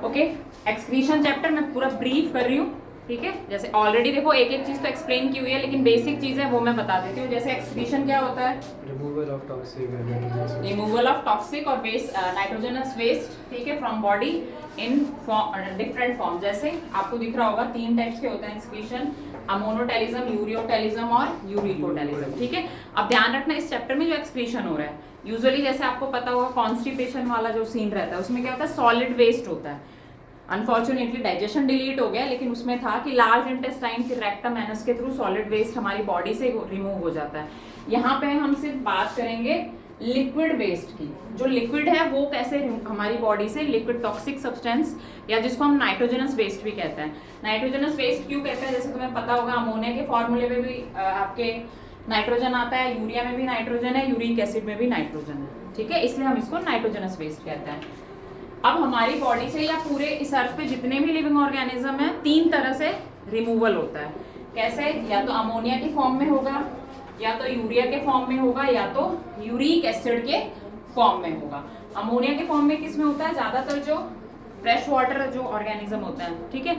Okay, excretion chapter मैं पूरा brief कर रही हूँ, ठीक है। जैसे ऑलरेडी देखो एक एक चीज तो एक्सप्लेन की हुई है, लेकिन बेसिक चीज है वो मैं बता देती हूँ। जैसे एक्सक्रीशन क्या होता है? रिमूवल ऑफ टॉक्सिक और वेस्ट, नाइट्रोजनस वेस्ट, ठीक है, from body in different form. जैसे आपको दिख रहा होगा 3 टाइप्स के होते हैं एक्सक्रीशन, अमोनोटेलिज्म, यूरियोटेलिज्म और यूरिकोटेलिज्म, ठीक है। अब ध्यान रखना इस चैप्टर में जो एक्सक्रीशन हो रहा है, यूजुअली जैसे आपको पता होगा कॉन्स्टिपेशन वाला जो सीन रहता है उसमें क्या होता है, सॉलिड वेस्ट होता है। अनफॉर्चुनेटली डाइजेशन डिलीट हो गया, लेकिन उसमें था कि लार्ज इंटेस्टाइन फिर रेक्टम एनस के थ्रू सॉलिड वेस्ट हमारी बॉडी से रिमूव हो जाता है। यहाँ पे हम सिर्फ बात करेंगे लिक्विड वेस्ट की। जो लिक्विड है वो कैसे हमारी बॉडी से लिक्विड टॉक्सिक सब्सटेंस, या जिसको हम नाइट्रोजनस वेस्ट भी कहते हैं। नाइट्रोजनस वेस्ट क्यों कहते हैं? जैसे तुम्हें पता होगा अमोनिया के फॉर्मूले में भी आपके नाइट्रोजन आता है, यूरिया में भी नाइट्रोजन है, यूरिक एसिड में भी नाइट्रोजन है, ठीक है, इसलिए हम इसको नाइट्रोजनस वेस्ट कहते हैं। अब हमारी बॉडी से या पूरे इस अर्थ पे जितने भी लिविंग ऑर्गेनिज्म है 3 तरह से रिमूवल होता है। कैसे? या तो अमोनिया की फॉर्म में होगा, या तो यूरिया के फॉर्म में होगा, या तो यूरिक एसिड के फॉर्म में होगा। अमोनिया के फॉर्म में किस में होता है? ज्यादातर जो फ्रेश वाटर जो ऑर्गेनिज्म होता है, ठीक है,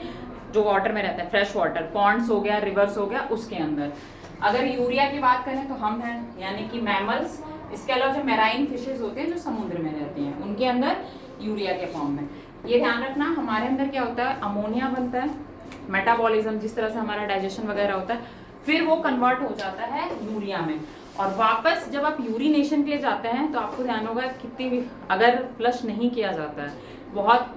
जो वाटर में रहता है, फ्रेश वाटर, पॉन्ड्स हो गया, रिवर्स हो गया, उसके अंदर। अगर यूरिया की बात करें तो हम हैं, यानी कि मैमल्स, इसके अलावा जो मैराइन फिशेज होते हैं जो समुद्र में रहती हैं, उनके अंदर यूरिया के फॉर्म में। ये ध्यान रखना, हमारे अंदर क्या होता है, अमोनिया बनता है, मेटाबॉलिज्म जिस तरह से हमारा डाइजेशन वगैरह होता है, फिर वो कन्वर्ट हो जाता है यूरिया में, और वापस जब आप यूरिनेशन के लिए जाते हैं तो आपको ध्यान होगा कितनी, अगर फ्लश नहीं किया जाता है, बहुत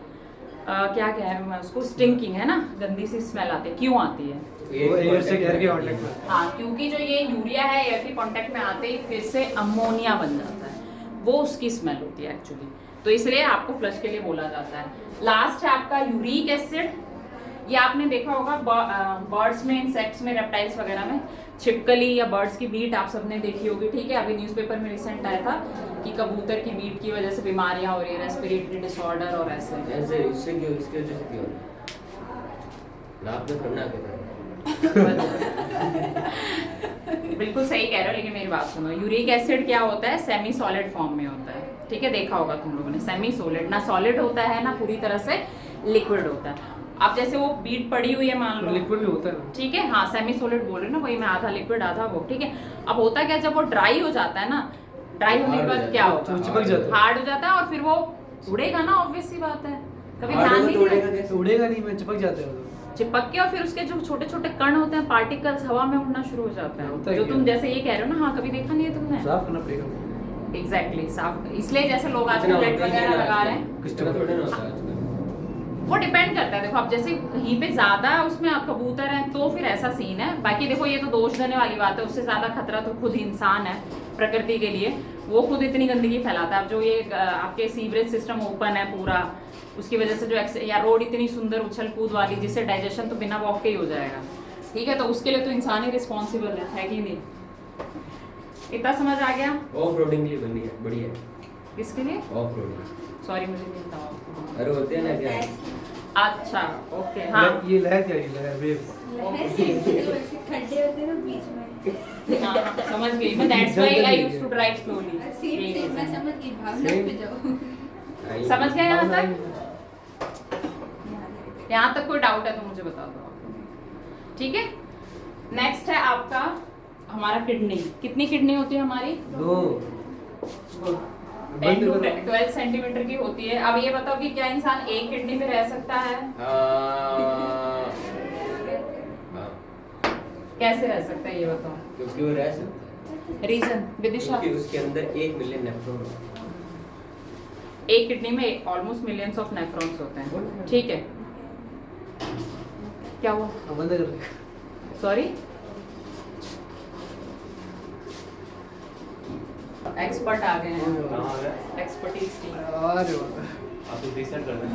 क्या कहें उसको, स्टिंकिंग है ना, गंदी सी स्मेल आती है। क्यों आती है? एयर से एयर के कांटेक्ट में। हाँ, क्योंकि जो ये यूरिया है एयर के कांटेक्ट में आते ही फिर से अमोनिया बन जाता है, वो उसकी स्मेल होती है एक्चुअली, तो इसलिए आपको फ्लश के लिए बोला जाता है। लास्ट है आपका यूरिक एसिड। ये आपने देखा होगा बर्ड्स में, इंसेक्ट्स में, रेप्टाइल्स वगैरह में, छिपकली या बर्ड्स की बीट आप सबने देखी होगी, ठीक है। अभी न्यूज़पेपर में रिसेंट आया था कि कबूतर की बीट की वजह से बीमारियां हो रही है, रेस्पिरेटरी डिसऑर्डर और ऐसे। इससे क्यों, इसके वजह से क्यों? लाभ तो करना क्या? बिल्कुल सही कह रहे हो, लेकिन मेरी बात सुनो। यूरिक एसिड क्या होता है? सेमी सॉलिड फॉर्म में होता है, ठीक है, देखा होगा तुम लोगों ने। सेमी सॉलिड, ना सॉलिड होता है ना पूरी तरह से लिक्विड होता है। अब जैसे वो बीट पड़ी हुई है मान लो, लिक्विड भी होता है, ठीक है, हाँ, सेमी सॉलिड बोल रहे हो ना, वही मैं, आधा लिक्विड आधा वो, ठीक है। अब होता क्या, जब वो ड्राई हो जाता है ना, ड्राई होने के बाद क्या होता है, चिपक जाता है, हार्ड हो जाता है, और फिर वो उड़ेगा ना, ऑब्वियस सी बात है। कभी ध्यान नहीं दिया? उड़ेगा नहीं, मैं चिपक जाते हैं चिपक के, और फिर उसके जो छोटे छोटे कण होते हैं, पार्टिकल्स हवा में उड़ना शुरू हो जाता है, जो तुम जैसे ये कह रहे हो ना, हाँ, कभी देखा नहीं है तुमने? साफ करना पड़ेगा। एग्जैक्टली, साफ, इसलिए जैसे लोग आजकल नेट वगैरह लगा रहे हैं, वो डिपेंड करता है। देखो अब जैसे कहीं पे ज्यादा उसमें कबूतर हैं तो फिर ऐसा सीन है, बाकी देखो ये तो दोष देने वाली बात है, उससे ज्यादा खतरा तो खुद इंसान है प्रकृति के लिए, वो खुद इतनी गंदगी फैलाता है। अब जो ये आपके सीवरेज सिस्टम ओपन है पूरा, उसकी वजह से जो या रोड इतनी सुंदर उछल कूद वाली, जिससे डाइजेशन तो बिना वॉक के ही हो जाएगा, ठीक है, तो उसके लिए तो इंसान ही रिस्पॉन्सिबल है कि नहीं? इतना समझ आ गया? ऑफ रोडिंग के लिए बनी है, बढ़िया है। किसके लिए? Off roading. सॉरी मुझे नहीं पता। अरे होते हैं ना क्या? अच्छा, ओके, हाँ, ये लहर क्या है? लहर वेव। खड्डे होते हैं ना बीच में। हाँ, समझ गई मैं, that's why I used to drive slowly. Same मैं समझ गई, भावना पे जाओ। समझ गए यहाँ तक? यहाँ तक कोई डाउट है तो मुझे बता दो, ठीक है। नेक्स्ट है आपका हमारा किडनी। कितनी किडनी होती है हमारी? 2 10 to 12 सेंटीमीटर की होती है। अब ये बताओ कि क्या इंसान एक किडनी पे रह सकता है? कैसे रह सकता है ये बताओ? क्योंकि वो रह सकता है। रीजन विदिशा? क्योंकि उसके अंदर 1 मिलियन नेफ्रॉन एक किडनी में ऑलमोस्ट मिलियंस ऑफ नेफ्रॉन्स होते हैं, ठीक है। क्या हुआ? बंद कर। सॉरी, एक्सपर्ट आ गए हैं, एक्सपर्टीज की। अरे वाह, आप तो रिसेंट कर रहे हैं।